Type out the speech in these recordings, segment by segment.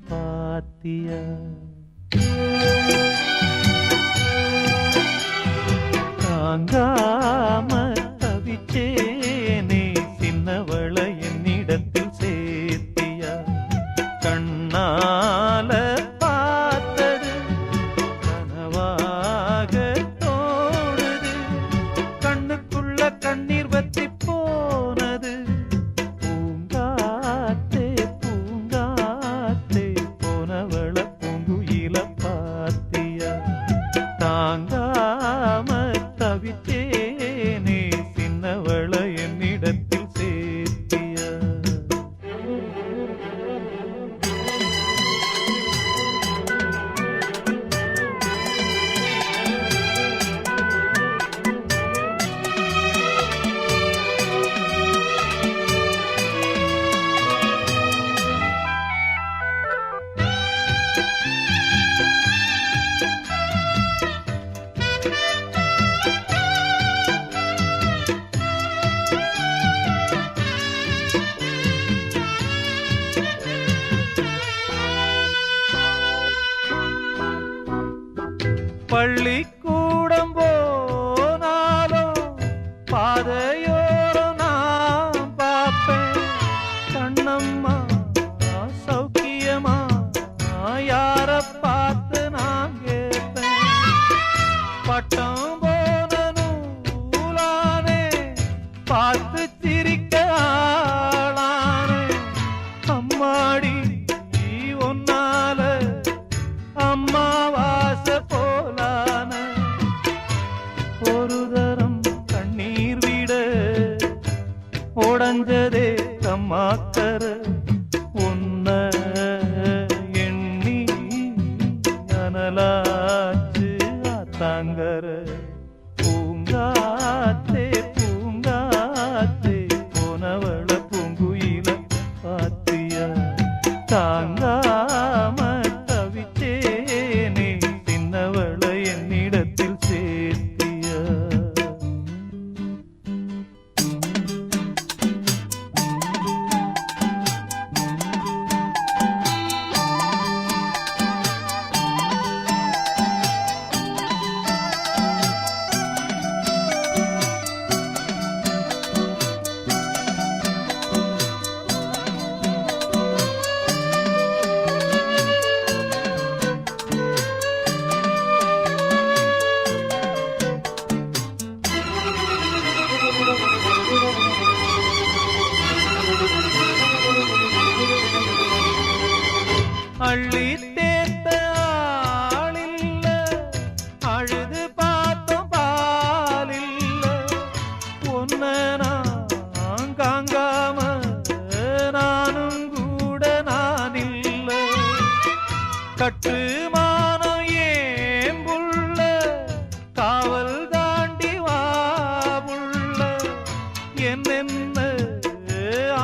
பாத்தியா தாங்காம தவிச்சேனே சின்னவள என்னிடத்தில் சேர்த்தியா கண்ணால பார்த்தது கனவாக தோணுது கண்ணுக்குள்ள கண்ணீர் வத்தி போனது பூங்காத்தே பூங்காத்தே போனவள பூங்குயில பாத்தியா தாங்காம தவிச்சேனே சின்னவள என்னிடத்தில் சேர்த்தியா பள்ளிக்கூடம் போனாலும் பாதையோரம் நான் பார்ப்பேன் கண்ணம்மா சௌக்கியமா யார பார்த்து நான் கேட்பேன் பட்டம் போன நூலானே பார்த்து சிரிக்க ஆளானே அம்மாடி ஒன்னால அம்மாவாச போலான ஒரு தரம் கண்ணீர் விட உடஞ்சதே கம்மாக்கர உன்ன எண்ணி அனலாச்சு ஆத்தாங்கர பூங்காத்தே பூங்காத்தே போனவள பூங்குயில பாத்தியா தாங்காம தவிச்சேனே சின்னவள என்னிடத்தில் சேர்த்தியா அள்ளி தேத்த ஆளில்ல அழுது பார்த்தோம் பாலில்ல ஒன்ன நான் காங்காம நானும் கூட நான் இல்ல கட்டுமானம் ஏன் புள்ள காவல் தாண்டி வா புள்ள என்னென்ன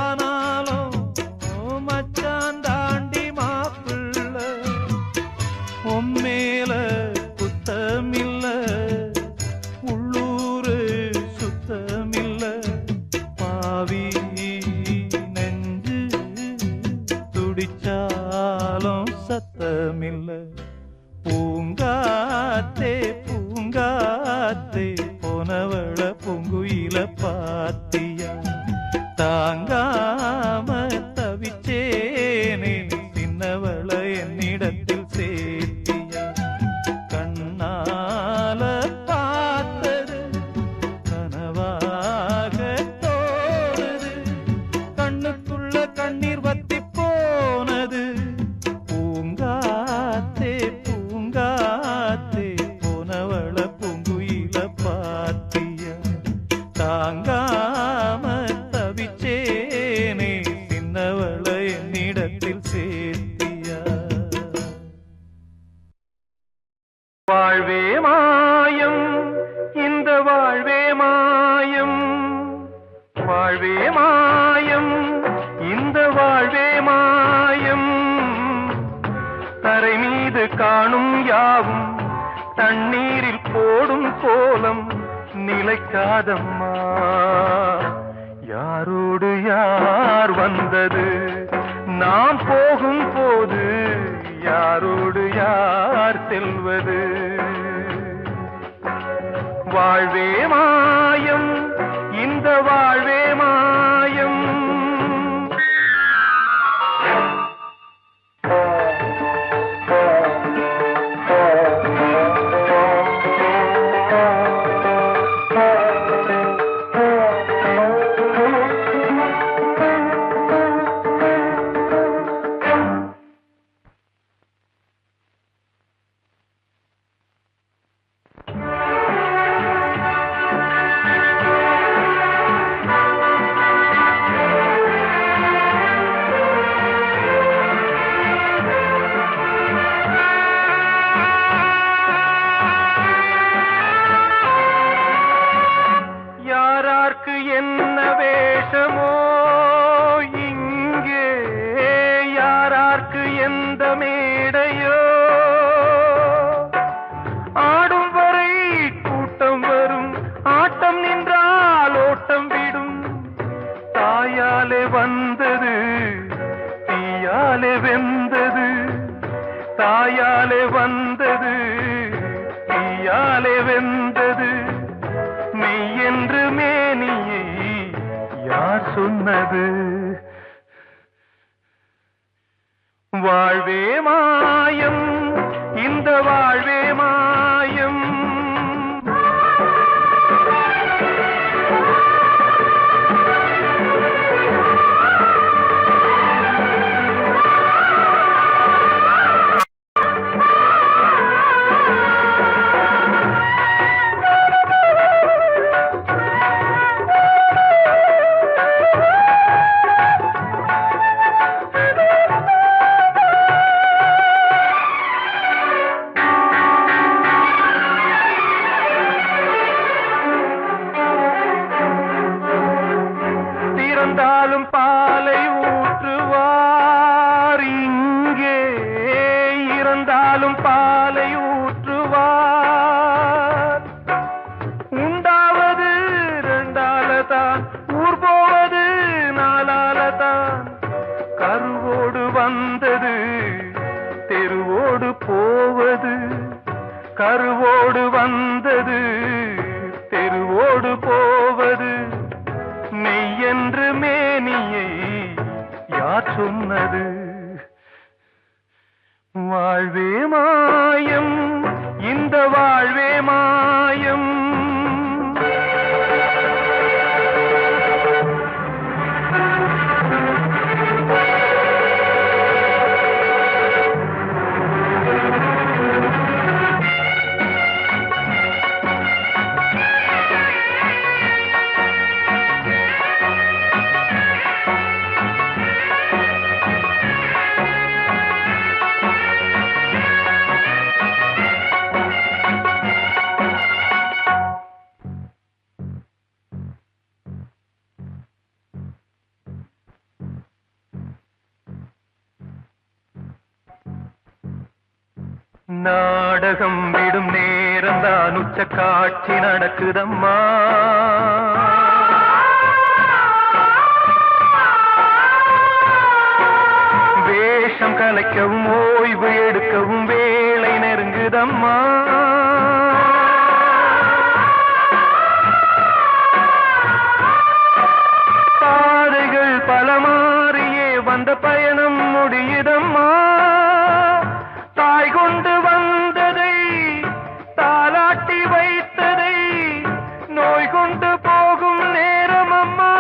ஆனாலும் மச்சான் தாண்டி உம்மேல குத்தமில்ல உள்ளூரு சுத்தமில்ல பாவி நெஞ்சு துடிச்சாலும் சத்தமில்ல பூங்காத்தே பூங்காத்தே போனவள பூங்குயில பாத்தியா தாங்காம தவிச்சேனே சின்னவள என்னிடத்தில் சேர்த்தியா கண்ணால பார்த்தது கனவாக தோணுது கண்ணுக்குள்ள கண்ணீர் வத்தி போனது பூங்காத்தே பூங்காத்தே போனவள பூங்குயில பாத்தியா தாங்காம தவிச்சேனே சின்னவள என்னிடத்தில் சேர்த்தியா வாழ்வே மாயம் இந்த வாழ்வே மாயம் வாழ்வே மாயம் இந்த வாழ்வே மாயம் தரை மீது காணும் யாவும் தண்ணீரில் போடும் கோலம் நிலைக்காதம்மா யாரோடு யார் வந்தது நாம் போகும் போது யாரோடு யார் செல்வது? வாழ்வே மாயம், இந்த வாழ்வே மாயம். என்ன வேஷமோ இங்கே, யாரார்க்கு எந்த மேடையோ, ஆடும் வரை கூட்டம் வரும், ஆட்டம் நின்றால் ஓட்டம் விடும். தாயாலே வந்தது தீயாலே வெந்தது, தாயாலே வந்தது தீயாலே வெந்தது. மெய் என்று மேனியை யார் சொன்னது? வாழ்வே மாயம், இந்த வாழ்வே மாயம். இறந்தாலும் பாலை ஊற்றுவார் இங்கே, இறந்தாலும் பாலை ஊற்றுவார். உண்டாவது ரெண்டாலதான், ஊர் போவது நாலாலதான். கருவோடு வந்தது தெருவோடு போவது, கருவோடு வந்தது தெருவோடு போவது. மெய் என்று மேனியை யார் சொன்னது? வாழ்வே மாயம், இந்த வாழ்வே மாயம். நாடகம் விடும் நேரம்தான் உச்ச காட்சி நடக்குதம்மா. வேஷம் கலைக்கவும் ஓய்வு எடுக்கவும் வேளை நெருங்குதம்மா. பாதைகள் பல மாறியே வந்த பயணம் முடியுதம்மா. தாய் கொண்டு வந்ததை தாலாட்டி வைத்ததை நோய் கொண்டு போகும் நேரம் அம்மா.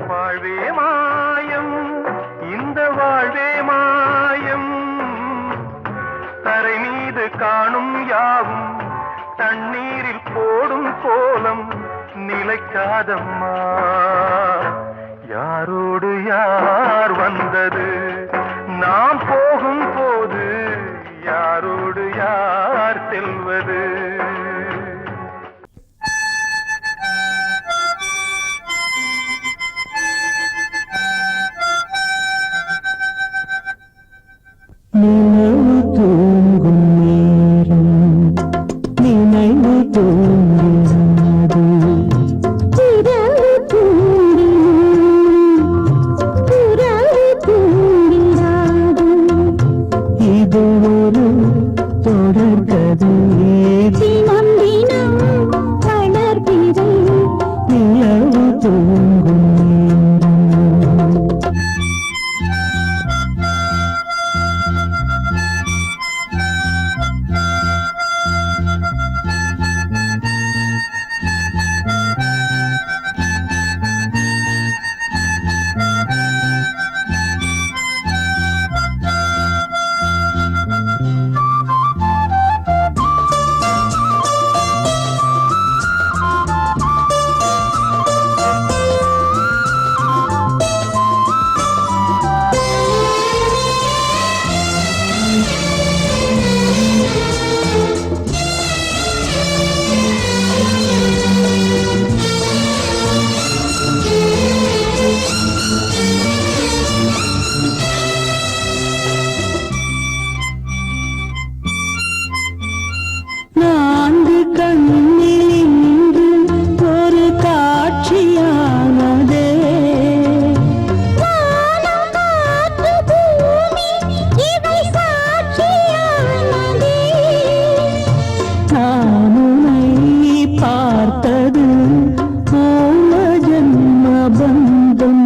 வாழ்வே மாயம், இந்த வாழ்வே மாயம், தரை மீது காணும் யாவும் தண்ணீரில் போடும் கோலம் நிலைக்காதம்மா. யாரோடு யார் வந்தது நாம் போகும் போது, யாரோடு யார் செல்வது? நினைவு தூங்கும் நேரம் நினைவு தூங்கிறது, இரவு தூங்கிறாது. இது ஒரு தொடர்கதை, தினம் தினம் வளர்பிறை நிலவு தூங்கும் நேரம். நான்கு கண்ணில் இன்று ஒரு காட்சியானதே, நான் உன்னை பார்த்தது போன ஜன்ம பந்தம்.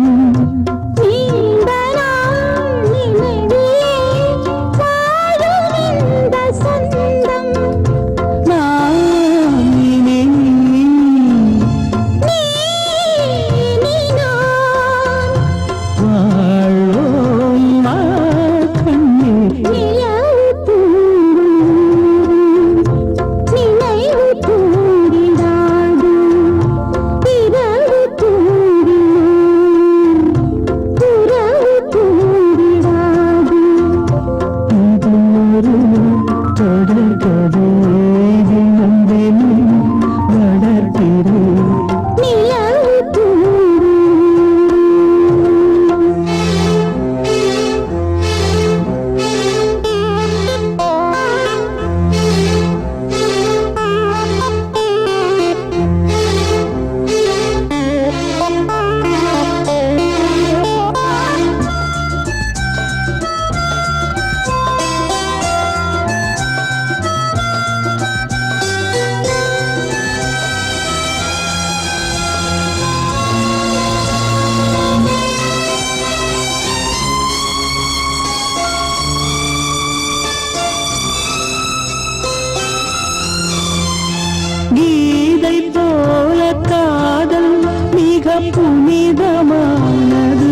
கீதை போல காதல் மிக புனிதமானது.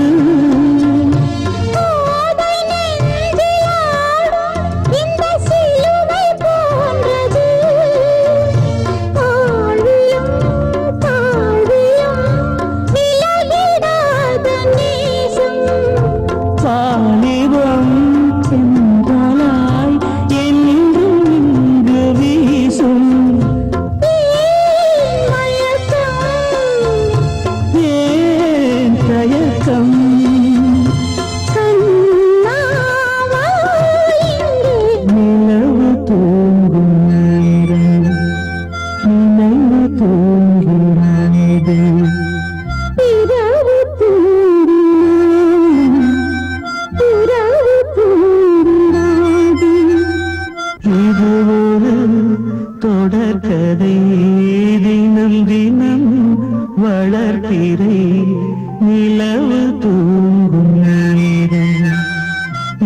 வாலிபம் சென்றலாய் என்றும் இங்கு வீசும், ஏன் இது ஒரு தொடர்கதை, தினம் தினம் வளர்ப்பிறை நிலவு தூங்கும் நேரம்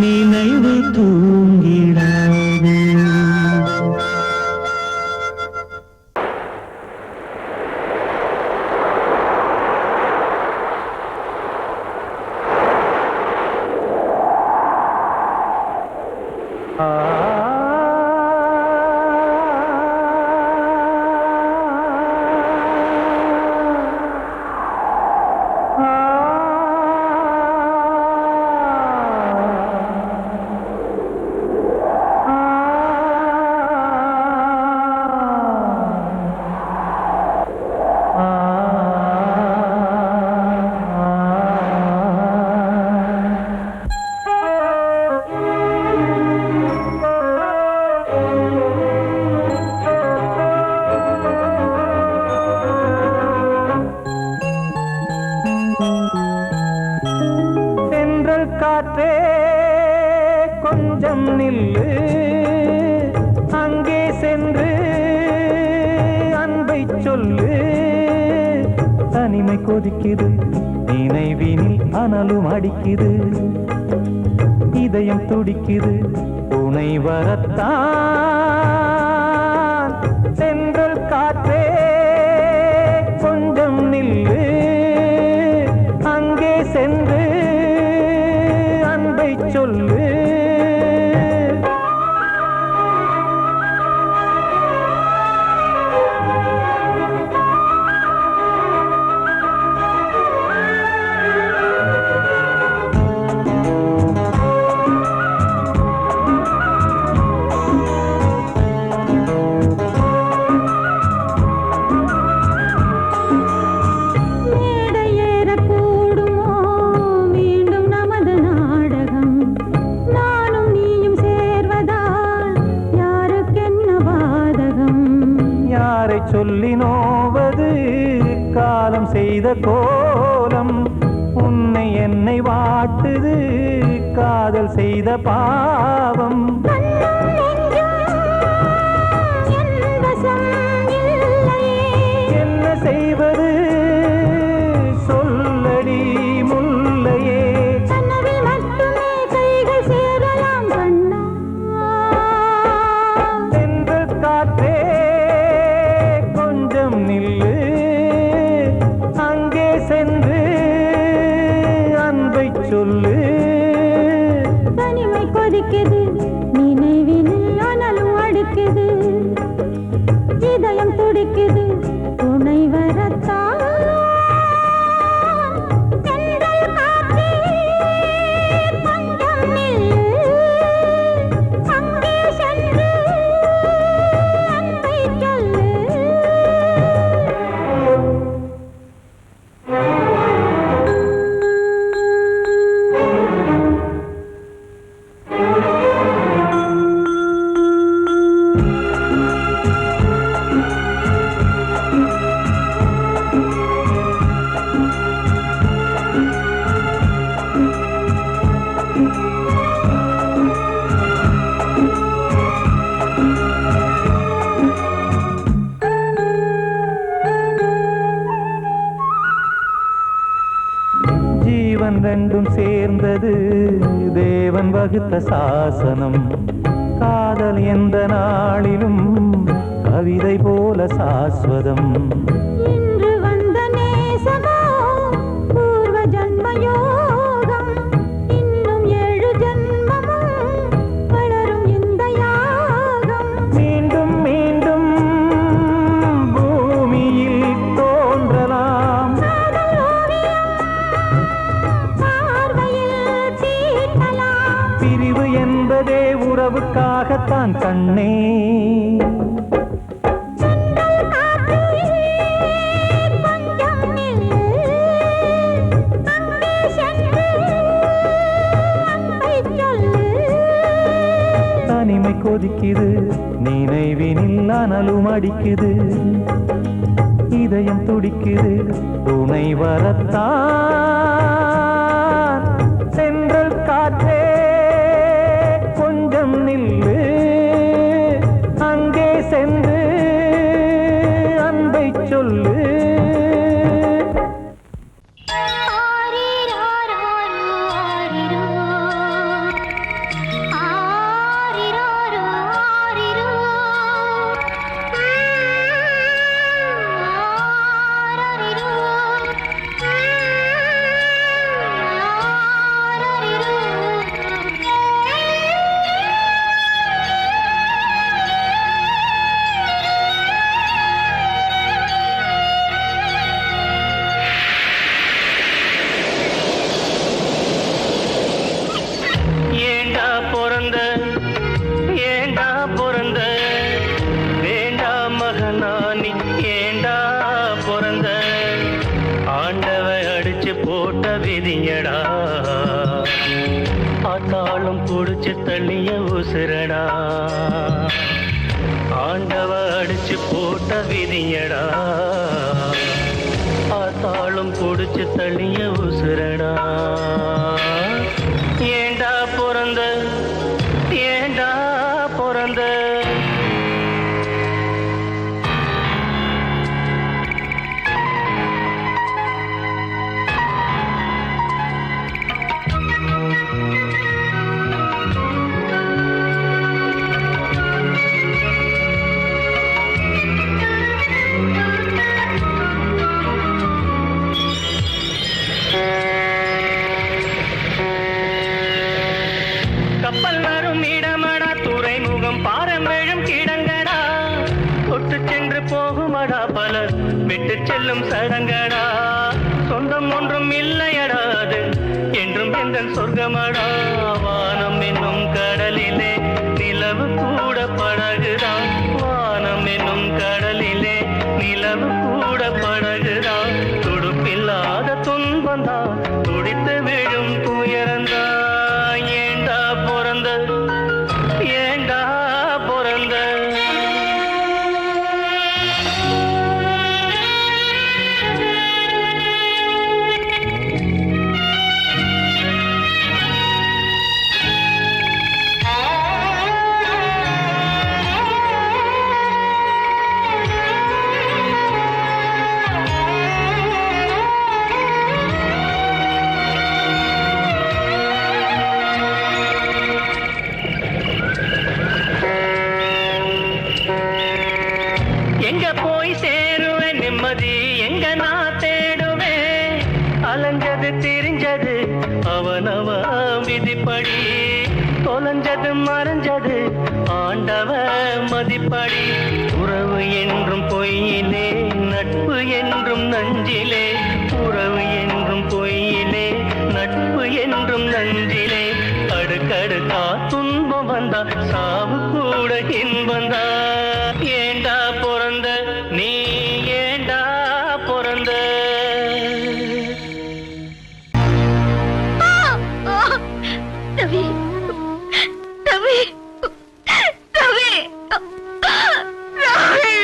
நினைவு தூங்கிடாது. காற்றே கொஞ்சம் நில்லு, அங்கே சென்று அன்பை சொல்லு. தனிமை கொதிக்குது, நினைவினில் அனலும் அடிக்குது, இதயம் துடிக்குது துணை வரத்தான். சென்றல் காற்றே கொஞ்சம் நில்லு, அங்கே சென்று சொல்லு. சொல்லி நோவது காலம் செய்த கோலம், உன்னை என்னை வாட்டுது காதல் செய்த பாவம். என்ன செய்வது சொல்லடி முல்லையே, சென்று காற்றே நில்லு, அங்கே சென்று அன்பை சொல்லு. தனிமை கொதிக்குது, நினைவினில் அனலும் அடிக்குது, இதயம் துடிக்குது துணை வரத்தான். ரெண்டும் சேர்ந்தது தேவன் வகுத்த சாசனம். காதல் எந்த நாளிலும் கவிதை போல சாஸ்வதம். இன்று வந்த நேசமோ பூர்வ ஜன்ம யோகம், இன்னும் 7 ஜன்மமும் வளரும் இந்த யாகம். மீண்டும் மீண்டும் பூமியில் தோன்றலாம், பிரிவு என்பதே உறவுக்காகத்தான் கண்ணே. தனிமை கொதிக்குது, நினைவினில் அனலும் அடிக்குது, இதயம் துடிக்குது துணை வரத்தான். சென்றல் காற்றே கொஞ்சம் நில்லு, சொல்லு. ஆத்தாளும் புடிச்சு தள்ளிய உசுரடா, ஆண்டவ அடிச்சு போட்ட விதியடா. ஆத்தாளும் புடிச்சு தள்ளிய உசுரடா. ஏண்டா பிறந்த, ஏண்டா பிறந்த. கப்பல் வரும் இடமடா, துறைமுகம் பாரம்பெழும் கிடங்கடா, தொட்டு சென்று போகுமடா பலர் விட்டு செல்லும் சடங்கடா. சொந்தம் ஒன்றும் இல்லையடா அது என்றும் எந்த சொர்க்கமடா. வானம் என்னும் கடலிலே நிலவு கூட படகுதான், வானம் என்னும் கடலிலே நிலவு கூட படகுதான். துடுப்பில்லாத துன்பந்தான், துடித்து விழும் துயரந்தான். ஏண்டா பிறந்த. எங்க போய் சேருவேன் நிம்மதி, எங்க நான் தேடுவேன். அலைஞ்சது திரிஞ்சது அவனவ விதிப்படி, தொலைஞ்சது மறைஞ்சது ஆண்டவ மதிப்படி. உறவு என்றும் பொய்யிலே, நட்பு என்றும் நஞ்சிலே. உறவு என்றும் பொய்யிலே, நட்பு என்றும் நஞ்சிலே. அடுக்கடுக்கா துன்பம் வந்தா, சாவு கூட இன்பந்தா. ஏண்டா பிறந்த நீ, ஏண்டா பிறந்த. ரவி, ரவி, ரவி, ரவி.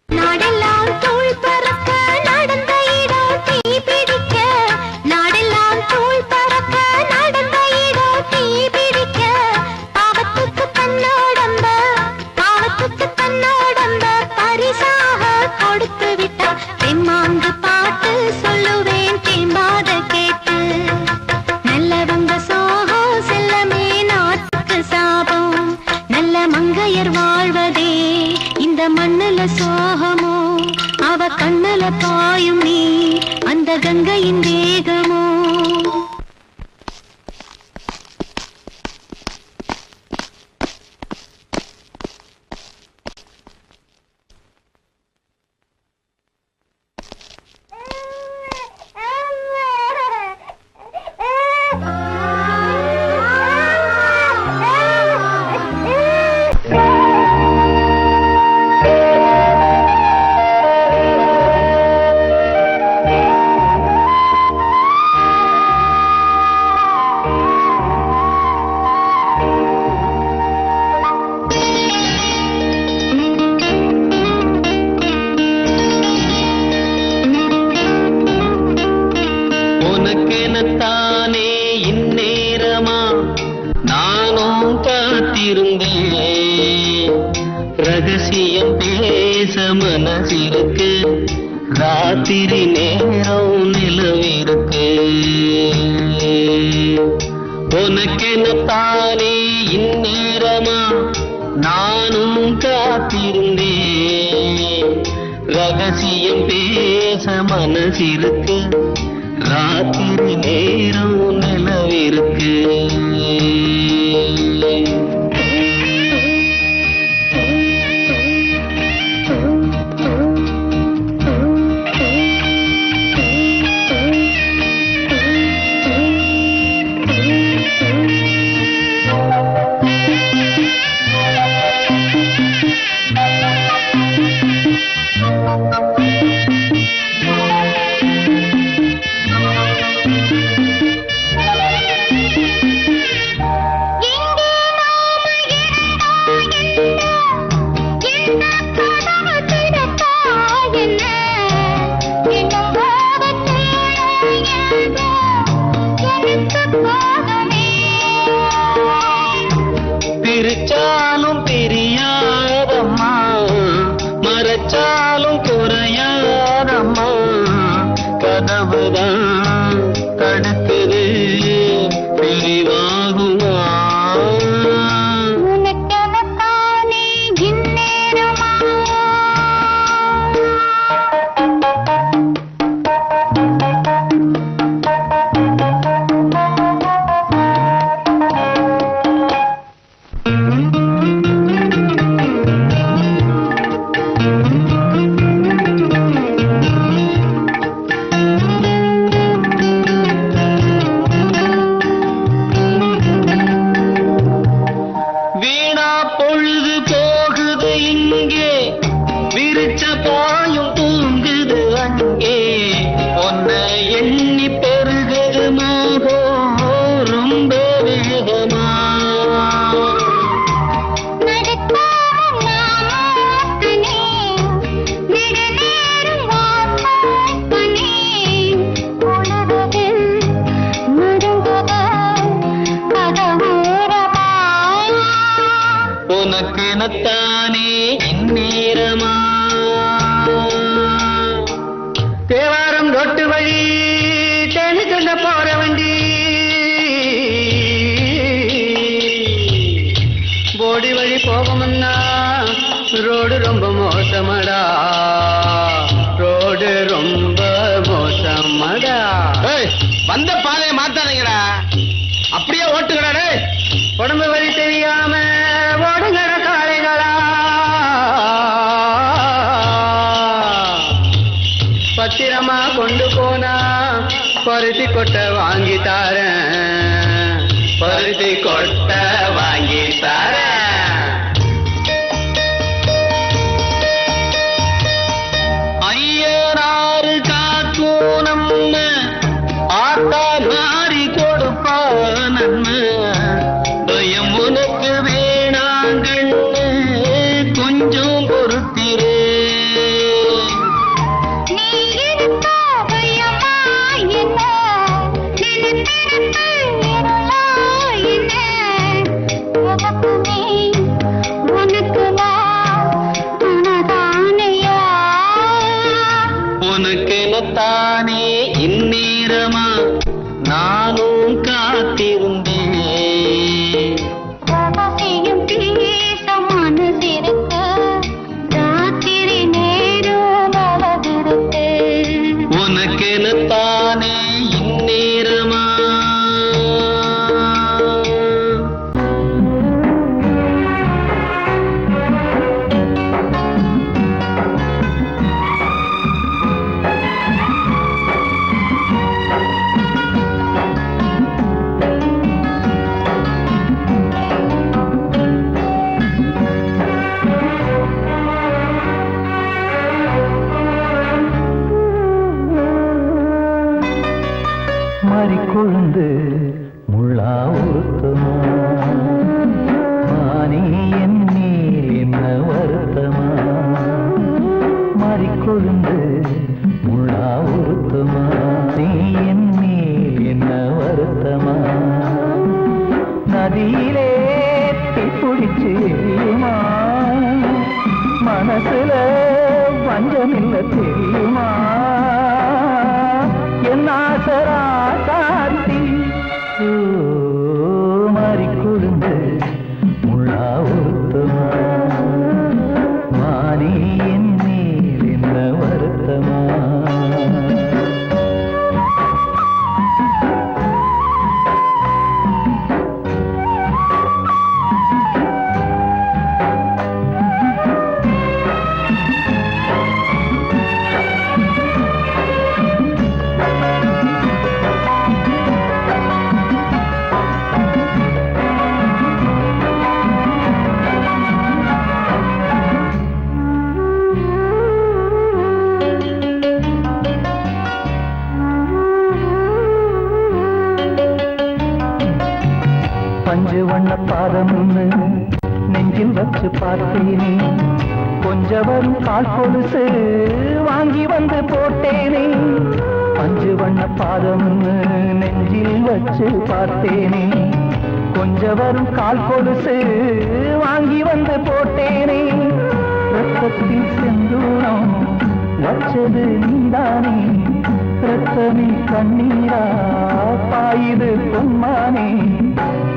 நாடெல்லாம் தூள் பறக்க நடந்த இடம் தீ பிடிக்க, நாடெல்லாம் தூள் பறக்க நடந்த இடம் தீ பிடிக்க. பாவத்துக்கு தன்னோடம்ப, பாவத்துக்கு தன்னோடம்ப பரிசாக கொடுத்து விட்டா. தெம்மாங்கு பாட்டு சொல்லுவேன் தேம்பாத கேட்டு. நல்லவங்க சோகம் செல்லமே நாட்டுக்கு சாபம், நல்ல மங்கையர் வாழ்வதே இந்த மண்ணுல சோகமோ. அவ கண்ணுல பாயும் நீ அந்த கங்கையின் வேகமோ. உனக்கெனத்தானே இந்நேரமா காத்திருந்தேன் ரகசியம் பேச மனசிருக்கு ராத்திரி நேரம் நிலவிருக்கு உனக்கென தானே இந்நேரமா நானும் காத்திருந்தேன் ரகசியம் பேச மனசிருக்கு ராத்திரி நேரம் நிலவிருக்கு பிரிச்சாலும் பிரியாதம்மா மறைச்சாலும் குறையாதம்மா கதவுதான் தடுக்குது பிரிவாகுமா உனக்கெனத்தானே இந்நேரமா வீணா பொழுது போகுது இங்கே விரிச்ச பாயும் தூங்குது அங்கே உன்னை எண்ணி பெருகுது மோகம் ரொம்ப வேகமா உனக்கெனத்தானே இந்நேரமா தேவாரம் ரொட்டு வழி தேனி சொல்ல போற வண்டி போடி வழி போகும்னா ரோடு ரொம்ப மோசமடா ரோடு ரொம்ப மோசமடா வந்த பாதையை மாத்தாதீங்கடா அப்படியே ஓட்டுக்கடா உடம்பு வழி தெரியாம ஓடுங்கட காளைகளா பத்திரமா கொண்டு போனா பருத்தி கொட்டை வாங்கி தாரேன் பருத்தி கொட்டை வாங்கி தாரேன் ஐயனாறு காக்கும் நம்ம ஆத்தா மாறி கொடுப்பா நன்மை பயம் உனக்கு வேணாங்கண்ணு கொஞ்சம் பொறுத்திரு உனக்கெனத்தானே இந்நேரமா நானும் காத்திருந்தேன் உனக்கெனத்தானே இந்நேரமா மறிக்கொழுந்து முள்ளா உறுத்தமா மானே என் மேல் என்ன வருத்தமா மறிக்கொழுந்து முள்ளா உறுத்தமா நீ என் மேல் என்ன வருத்தமா நதியிலே தீப்புடி ஆசராசாத்தி மாறி கொழுந்து முள்ளா ஒருத்தமா மானே என் மேல் என்ன வருத்தமா பஞ்சு வண்ண பாதம்னு நெஞ்சில் வச்சு பார்த்தேனே கொஞ்சம் வரும் கால் கொலுசு வாங்கி வந்து போட்டேனே பஞ்சு வண்ண பாதம்னு நெஞ்சில் வச்சு பார்த்தேனே கொஞ்சம் வரும் கால் கொலுசு வாங்கி வந்து போட்டேனே ரத்தத்தில் செந்தூரம் வச்சது நீதானே ரத்தமே கண்ணீரா பாயுது பொன்மானே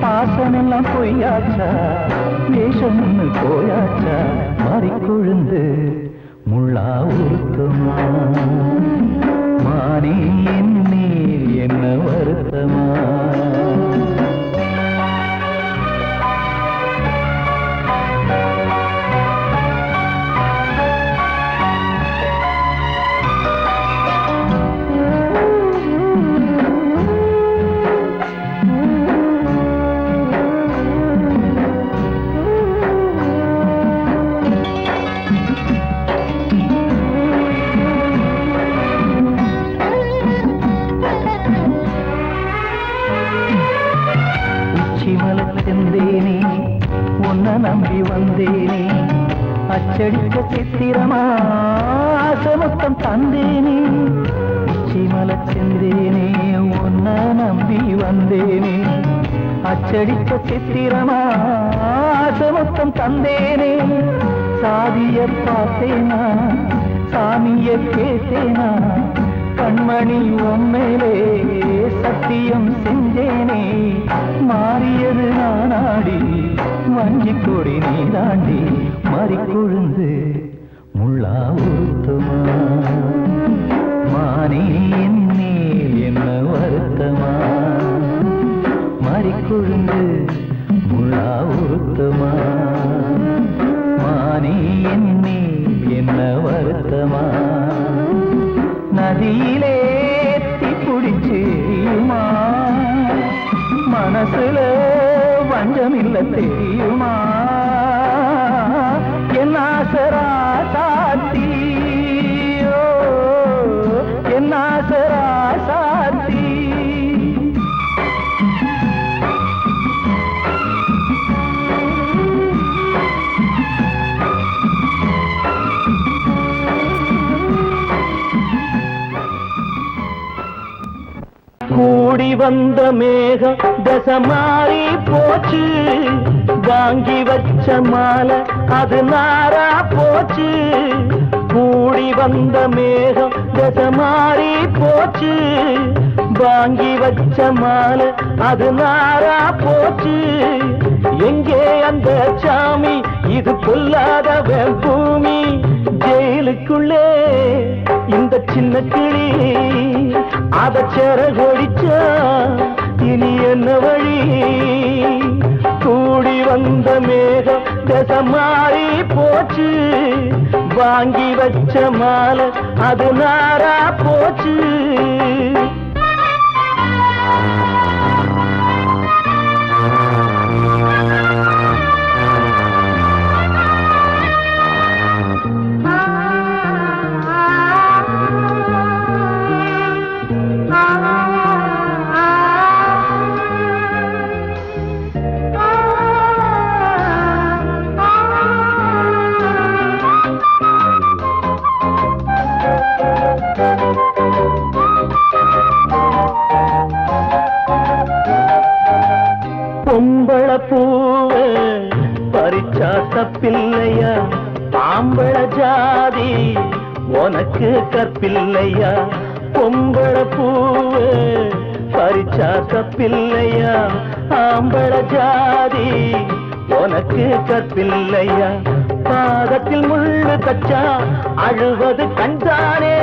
பாசமெல்லாம் பொய்யாச்சா வேஷம்னு போயாச்சா மாறி கொழுந்து முள்ளா உருத்தமா மானே என் மேல் என்ன வருத்தமா செந்தேனே உன்னை நம்பி வந்தேனே அச்சடிக்க சித்திரமா ஆசமொத்தம் தந்தேனே உச்சிமல செந்தேனே உன்னை நம்பி வந்தேனே அச்சடிக்க சித்திரமா ஆசமொத்தம் தந்தேனே சாதிய பார்த்தேனா சாமிய கேட்டேனா கண்மணி உம்மேலே சத்தியம் செஞ்சேனே மாறியது நானாடி வஞ்சி கொடி நீதாண்டி மாறி கொழுந்து முள்ளா உருத்தமா மானே என் மேல் என்ன வருத்தமா மாறி கொழுந்து முள்ளா உருத்தமா மானே என் மேல் என்ன வருத்தமா நதியிலே பிடிச்சியுமா மனசுல வஞ்சமில்ல தெரியுமா என்ன ஆசரா சாத்தி என்ன ஆசரா சாத்தி கூடி வந்த மேகம் தசை மாறி போச்சு வாங்கி வச்ச மாலை அது நாரா போச்சு கூடி வந்த மேகம் தசை மாறி போச்சு வாங்கி வச்ச மாலை அது நாரா போச்சு எங்கே அந்த சாமி இது பொல்லாதவன் பூமி ஜெயிலுக்குள்ளே இந்த சின்ன கிளி அத செரகொடிச்சா இனி என்ன வழி கூடி வந்த மேகம் தசை மாறி போச்சு வாங்கி வச்ச மாலை அது நாரா போச்சு பொம்பள பூவ பறிச்சா தப்பில்லையா ஆம்பள ஜாதி உனக்கு கற்பில்லையா பொம்பள பூவு பறிச்சா தப்பில்லையா, ஆம்பள ஜாதி உனக்கு கற்பில்லையா. பாதத்தில் முள்ளு தச்சா அழுவது கண்தானே,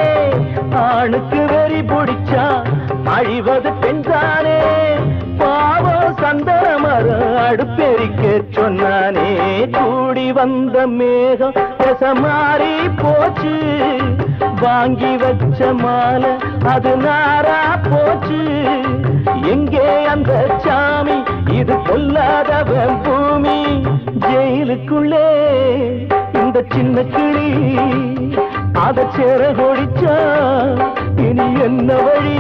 ஆணுக்கு வெறி பிடிச்சா அழிவது பெண்தானே. பாவம் சந்தன மரம் அடுப்பெரிக்க சொன்னானே, கூடி வந்த மேகம் மாறி போச்சு, வாங்கி வச்ச மாலை அது நாரா போச்சு. எங்கே அந்த சாமி, இது கொல்லாதவன் பூமி. ஜெயிலுக்குள்ளே இந்த சின்ன கிளி அத சேர கொடிச்சா இனி என்ன வழி.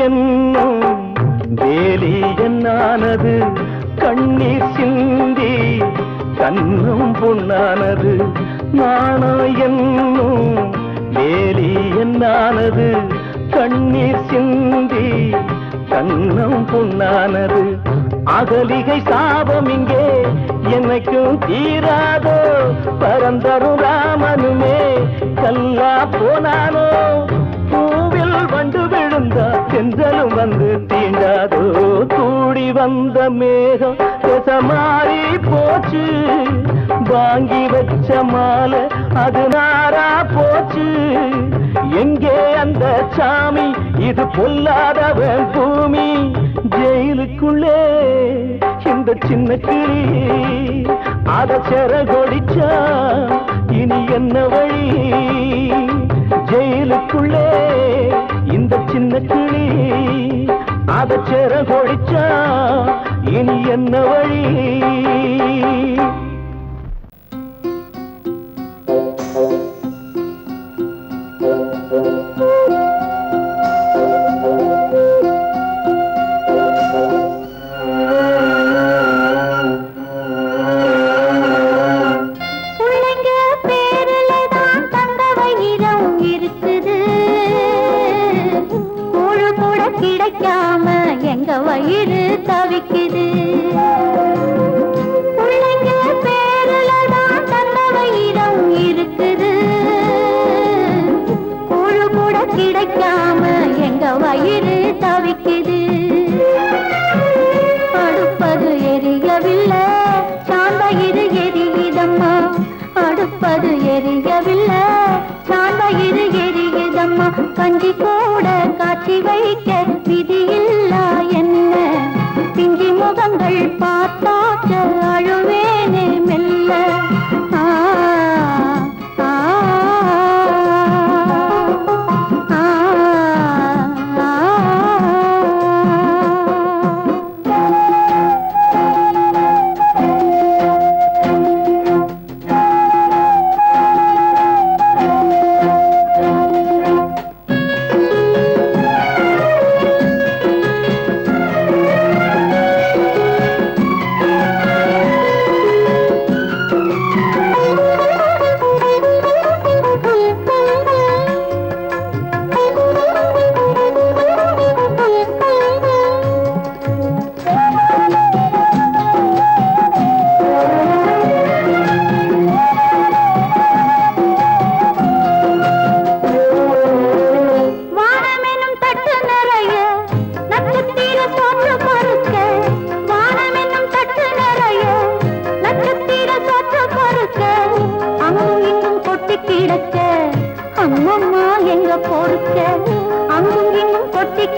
என்னும் வேலி என்னானது, கண்ணீர் சிந்தி கண்ணும் பொன்னானது. நாணம் என்னும் வேலி என்னானது, கண்ணீர் சிந்தி கண்ணும் பொன்னானது. அகலிகை சாபம் இங்கே என்னைக்கும் தீராதோ, பரந்தரும் ராமனுமே கல்லா போனானோ. பூவில் வண்டு விழுந்தா சென்றலும் வந்து தீண்டாதோ, கூடி வந்த மேகம் மாறி போச்சு, வாங்கி வச்ச மாலை அது நாரா போச்சு. எங்கே அந்த சாமி, இது பொல்லாதவன் பூமி. ஜெயிலுக்குள்ளே இந்த சின்ன கிளி அத செர கொடிச்சா இனி என்ன வழி. ஜெயிலுக்குள்ளே இந்த சின்ன கிளி அத செர கொடிச்சா இனி என்ன வழி. கிடைக்காம எங்க வயிறு தவிக்குது. பிள்ளைங்க பேருல தான் தந்த வயிறம் இருக்குது, கூழு கூட கிடைக்காம எங்க வயிறு தவிக்குது. அடுப்பது எரியவில்லை, சாந்தயிறு எரியுதம்மா. அடுப்பது எரியவில்லை, சாந்தயிறு எரியுதம்மா. கஞ்சி கூட காட்சி வைக்க விதியில்லா என்ன, பிஞ்சி முகங்கள் பார்த்தாக்க அழுவேனே மெல்ல. ஆ ஆ ஆ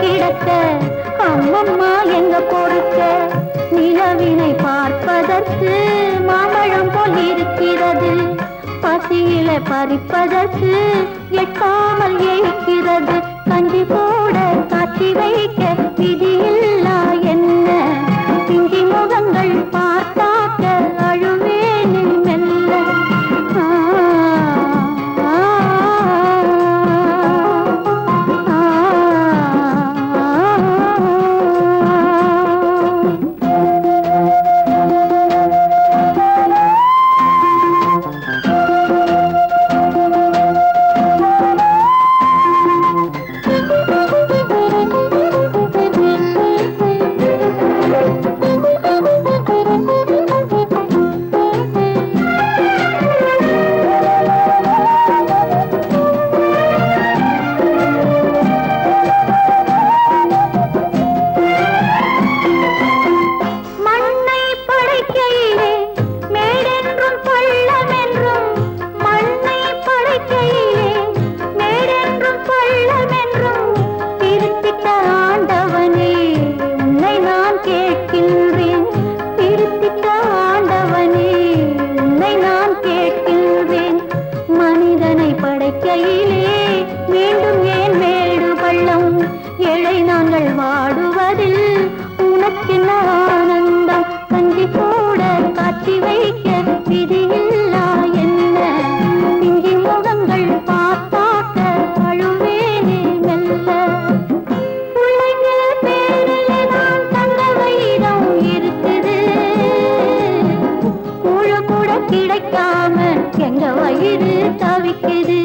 கிடக்க அம்மம்மா எங்க பொறுக்க. நிலவினை பார்ப்பதற்கு மாம்பழம் போல் இருக்கிறது, பசியில பறிப்பதற்கு எட்டாமல் ஏற்கிறது. கஞ்சி போட காட்சி வைக்க விதியில்லா என்ன, பிஞ்சி முகங்கள் பார்த்தாக்க அழுவேனில் மெல்ல. உயிர் தவிக்குது.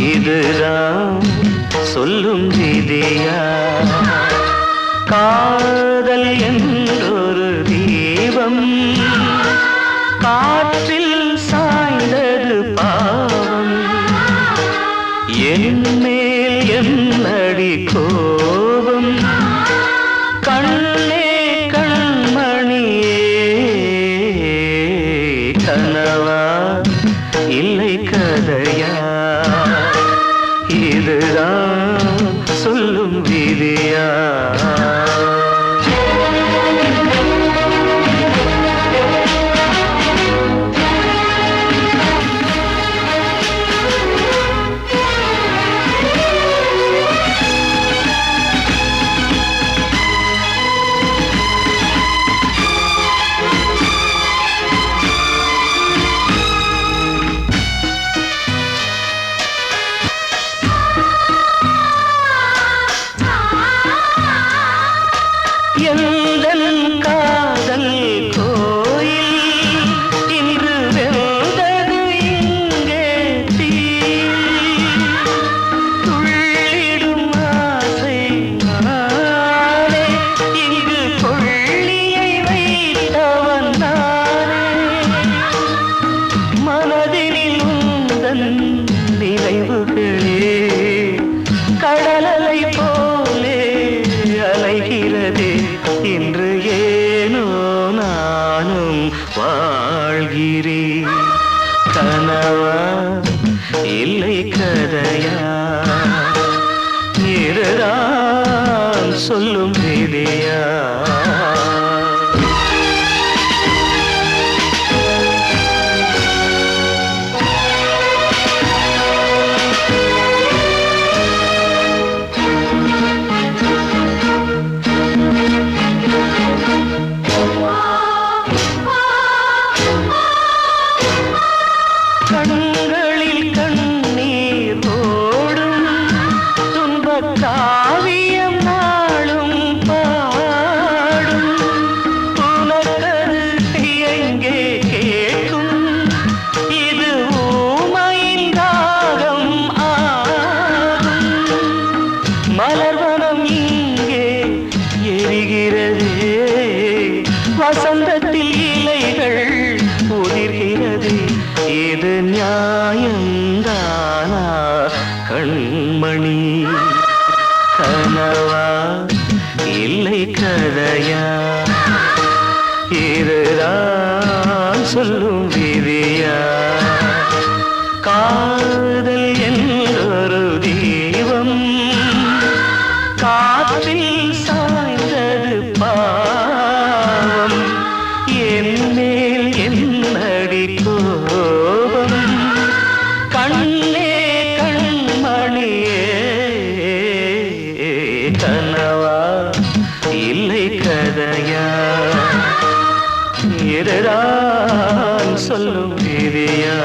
இதுதான் சொல்லும் விதியா? காதல் என்றொரு தீபம் காற்றில் சாய்ந்தது கதையா இதுதான் சொல்லும் விதியா எந்தன் காதல் கோயில் இன்று வெந்தது இங்கே தீ துள்ளிடும் ஆசை நானே இங்கு கொள்ளியை வைத்தவன் நானே மனதினில் உந்தன் நினைவுகளே கடலலை போலே அலைகிறதே இன்று ஏனோ நானும் வாழ்கிறேன் கனவா இல்லை கதையா இதுதான் சொல்லும் விதியா கண்களில் கண்ணீர் ஓடும் துன்பக் காவியம் நாளும் பாடும் உனக்கது எங்கே கேட்கும் இது ஊமையின் ராகம் ஆகும் மலர்வனம் இங்கே எரிகிறதே வசந்தத்தில் இலைகள் உதிர்கிறது இது நியாயந்தானா கண்மணி கனவா இல்லை கதையா இதுதான் சொல்லும் விதியா காதல் என்றொரு தீபம் காற்றில் சாய்ந்தது பாவம் என் மேல் என்னடி கோபம் கண்ணே கண்மணியே கனவா இல்லை கதையா இதுதான் சொல்லும் விதியா